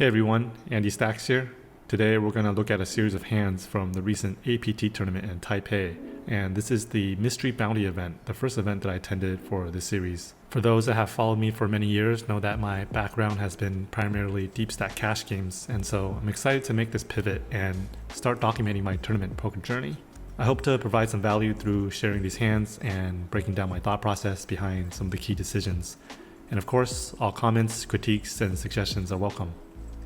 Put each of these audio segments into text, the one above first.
Hey everyone, Andy Stacks here. Today we're going to look at a series of hands from the recent APT tournament in Taipei, and this is the Mystery Bounty event, the first event that I attended for this series. For those that have followed me for many years know that my background has been primarily deep stack cash games, and so I'm excited to make this pivot and start documenting my tournament poker journey. I hope to provide some value through sharing these hands and breaking down my thought process behind some of the key decisions. And of course, all comments, critiques, and suggestions are welcome.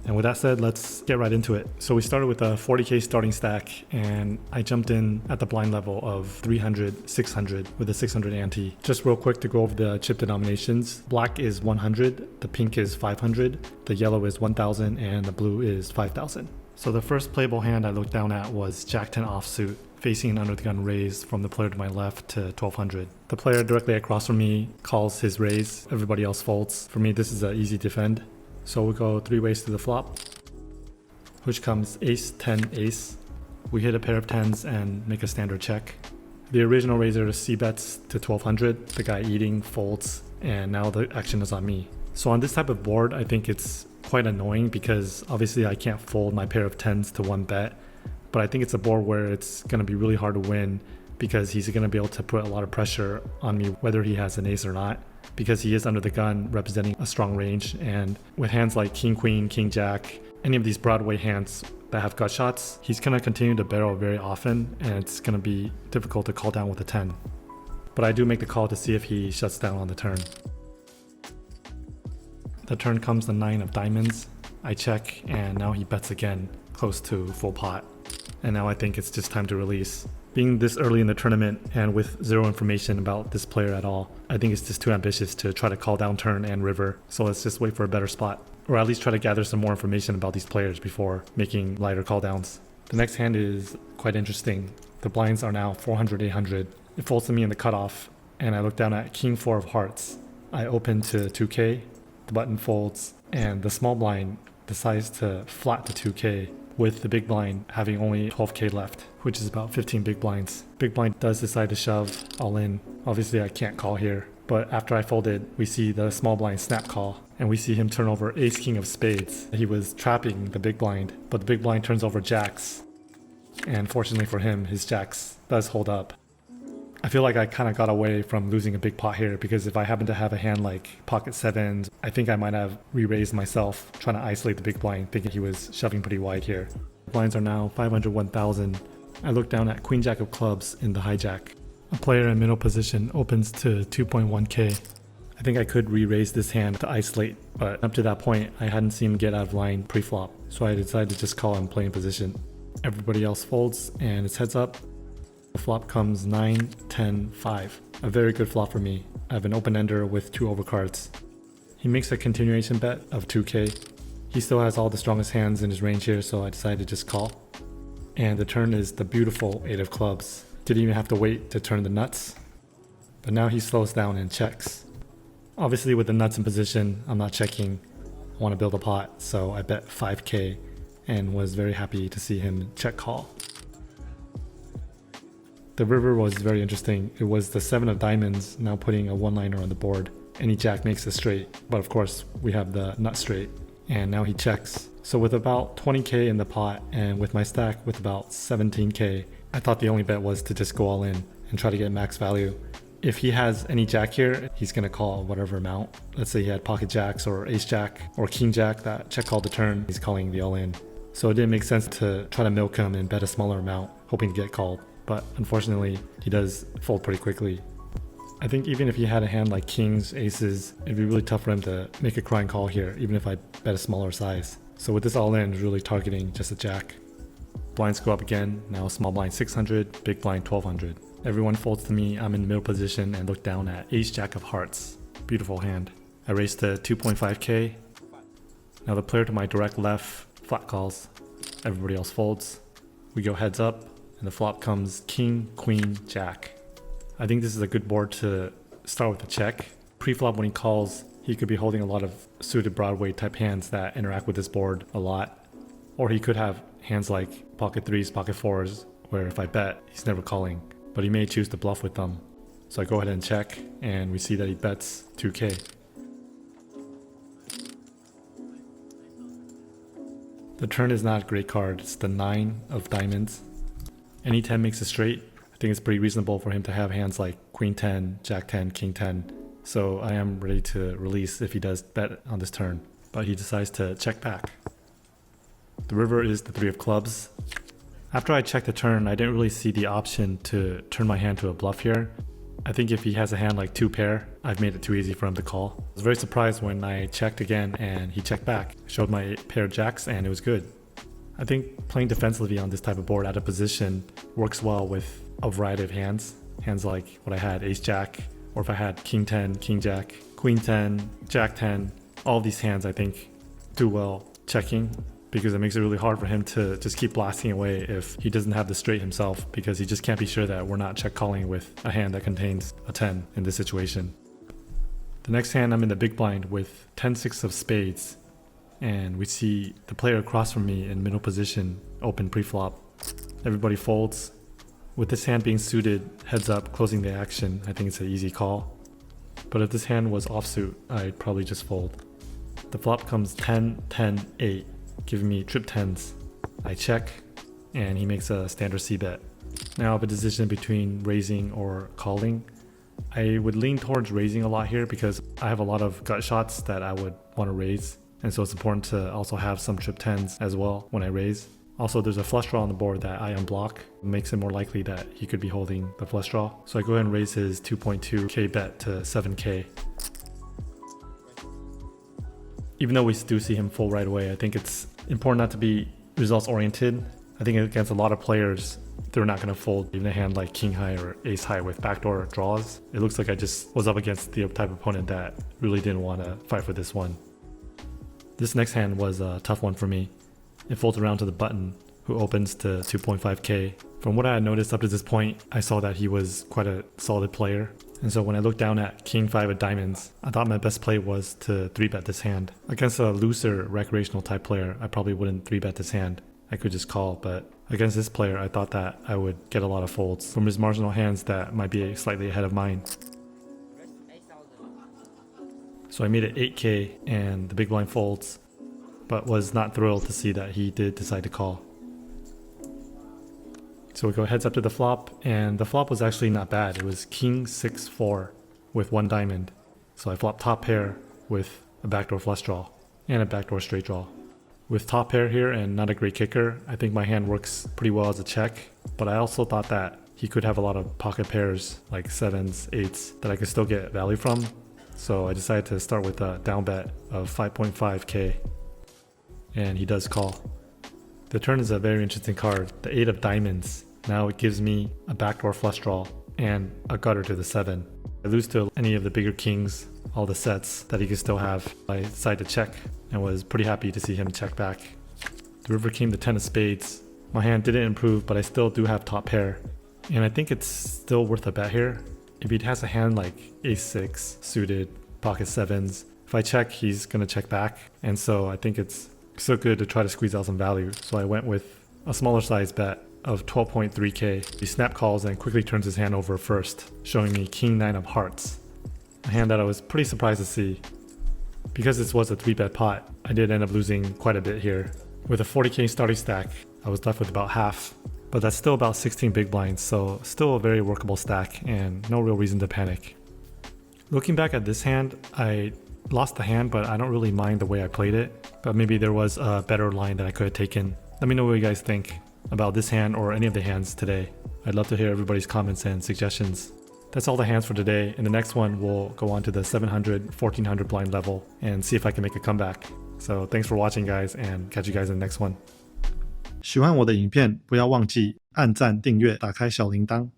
And with that said, let's get right into it. So we started with a 40k starting stack, and I jumped in at the blind level of 300, 600 with a 600 ante. Just real quick to go over the chip denominations. Black is 100, the pink is 500, the yellow is 1000, and the blue is 5000. So the first playable hand I looked down at was Jack 10 offsuit, facing an under the gun raise from the player to my left to 1200. The player directly across from me calls his raise, everybody else folds. For me, this is an easy defend. So we go three ways to the flop, which comes ace, 10, ace. We hit a pair of 10s and make a standard check. The original raiser c-bets to 1200, the guy eating folds, and now the action is on me. So on this type of board, I think it's quite annoying because obviously I can't fold my pair of 10s to one bet, but I think it's a board where it's going to be really hard to win because he's going to be able to put a lot of pressure on me whether he has an ace or not, because he is under the gun representing a strong range. And with hands like king queen, king jack, any of these Broadway hands that have gut shots, he's going to continue to barrel very often, and it's going to be difficult to call down with a 10. But I do make the call to see if he shuts down on the turn. The turn comes the 9 of diamonds. I check, and now he bets again, close to full pot. And now I think it's just time to release. Being this early in the tournament and with zero information about this player at all, I think it's just too ambitious to try to call down turn and river. So let's just wait for a better spot, or at least try to gather some more information about these players before making lighter call downs. The next hand is quite interesting. The blinds are now 400, 800. It folds to me in the cutoff, and I look down at king 4 of hearts. I open to 2k, the button folds, and the small blind decides to flat to 2k, with the big blind having only 12k left, which is about 15 big blinds. Big blind does decide to shove all in. Obviously I can't call here, but after I folded, we see the small blind snap call, and we see him turn over ace king of spades. He was trapping the big blind, but the big blind turns over jacks, and fortunately for him, his jacks does hold up. I feel like I kind of got away from losing a big pot here, because if I happen to have a hand like pocket sevens, I think I might have re-raised myself trying to isolate the big blind, thinking he was shoving pretty wide here. Blinds are now 500, 1000. I look down at queen jack of clubs in the hijack. A player in middle position opens to 2.1k. I think I could re-raise this hand to isolate, but up to that point I hadn't seen him get out of line pre-flop, so I decided to just call and play in position. Everybody else folds and it's heads up. The flop comes 9, 10, 5. A very good flop for me. I have an open-ender with 2 overcards. He makes a continuation bet of 2k. He still has all the strongest hands in his range here, so I decided to just call. And the turn is the beautiful 8 of clubs. Didn't even have to wait to turn the nuts. But now he slows down and checks. Obviously with the nuts in position, I'm not checking. I want to build a pot, so I bet 5k and was very happy to see him check call. The river was very interesting. It was the 7 of diamonds now putting a one-liner on the board. Any jack makes a straight, but of course we have the nut straight, and now he checks. So with about 20k in the pot and with my stack with about 17k, I thought the only bet was to just go all in and try to get max value. If he has any jack here, he's going to call whatever amount. Let's say he had pocket jacks or ace jack or king jack that check called the turn, he's calling the all in. So it didn't make sense to try to milk him and bet a smaller amount, hoping to get called. But unfortunately, he does fold pretty quickly. I think even if he had a hand like kings, aces, it'd be really tough for him to make a crying call here, even if I bet a smaller size. So with this all-in, really targeting just a jack. Blinds go up again, now small blind 600, big blind 1200. Everyone folds to me, I'm in middle position and look down at ace jack of hearts. Beautiful hand. I raise to 2.5k. Now the player to my direct left flat calls. Everybody else folds. We go heads up, and the flop comes king, queen, jack. I think this is a good board to start with a check. Pre-flop when he calls, he could be holding a lot of suited Broadway type hands that interact with this board a lot. Or he could have hands like pocket 3s, pocket 4s, where if I bet, he's never calling. But he may choose to bluff with them. So I go ahead and check, and we see that he bets 2k. The turn is not a great card. It's the 9 of diamonds. Any 10 makes a straight. I think it's pretty reasonable for him to have hands like Queen 10, Jack 10, King 10. So I am ready to release if he does bet on this turn. But he decides to check back. The river is the 3 of clubs. After I checked the turn, I didn't really see the option to turn my hand to a bluff here. I think if he has a hand like 2 pair, I've made it too easy for him to call. I was very surprised when I checked again and he checked back. Showed my pair of jacks and it was good. I think playing defensively on this type of board out of position works well with a variety of hands. Hands like what I had, Ace Jack, or if I had King 10, King Jack, Queen 10, Jack 10. All of these hands I think do well checking, because it makes it really hard for him to just keep blasting away if he doesn't have the straight himself, because he just can't be sure that we're not check calling with a hand that contains a 10 in this situation. The next hand, I'm in the big blind with 10-6 of spades, and we see the player across from me in middle position open pre-flop. Everybody folds. With this hand being suited, heads up, closing the action, I think it's an easy call. But if this hand was offsuit, I'd probably just fold. The flop comes 10, 10, 8. Giving me trip 10s. I check, and he makes a standard C bet. Now I have a decision between raising or calling. I would lean towards raising a lot here because I have a lot of gut shots that I would want to raise, and so it's important to also have some trip 10s as well when I raise. Also, there's a flush draw on the board that I unblock. It makes it more likely that he could be holding the flush draw. So I go ahead and raise his 2.2k bet to 7k. Even though we do see him fold right away, I think it's important not to be results oriented. I think against a lot of players, they're not going to fold even a hand like King High or Ace High with backdoor draws. It looks like I just was up against the type of opponent that really didn't want to fight for this one. This next hand was a tough one for me. It folds around to the button, who opens to 2.5k. From what I had noticed up to this point, I saw that he was quite a solid player. And so when I looked down at King 5 of diamonds, I thought my best play was to 3-bet this hand. Against a looser recreational type player, I probably wouldn't 3-bet this hand. I could just call, but against this player, I thought that I would get a lot of folds from his marginal hands that might be slightly ahead of mine. So I made it 8k and the big blind folds, but was not thrilled to see that he did decide to call. So we go heads up to the flop, and the flop was actually not bad. It was King 6-4 with 1 diamond. So I flopped top pair with a backdoor flush draw and a backdoor straight draw. With top pair here and not a great kicker, I think my hand works pretty well as a check, but I also thought that he could have a lot of pocket pairs like 7s, 8s that I could still get value from. So I decided to start with a down bet of 5.5k, and he does call. The turn is a very interesting card, the 8 of diamonds. Now it gives me a backdoor flush draw and a gutter to the 7. I lose to any of the bigger kings, all the sets that he could still have. I decided to check and was pretty happy to see him check back. The river came to 10 of spades. My hand didn't improve, but I still do have top pair. And I think it's still worth a bet here. If he has a hand like Ace 6 suited, pocket 7s, if I check, he's going to check back. And so I think it's still good to try to squeeze out some value. So I went with a smaller size bet of 12.3k. He snap calls and quickly turns his hand over first, showing me King 9 of hearts. A hand that I was pretty surprised to see. Because this was a 3-bet pot, I did end up losing quite a bit here. With a 40k starting stack, I was left with about half, but that's still about 16 big blinds, so still a very workable stack and no real reason to panic. Looking back at this hand, I lost the hand, but I don't really mind the way I played it, but maybe there was a better line that I could have taken. Let me know what you guys think about this hand or any of the hands today. I'd love to hear everybody's comments and suggestions. That's all the hands for today. In the next one, we'll go on to the 700, 1400 blind level and see if I can make a comeback. So thanks for watching, guys, and catch you guys in the next one. 喜欢我的影片，不要忘记按赞、订阅、打开小铃铛。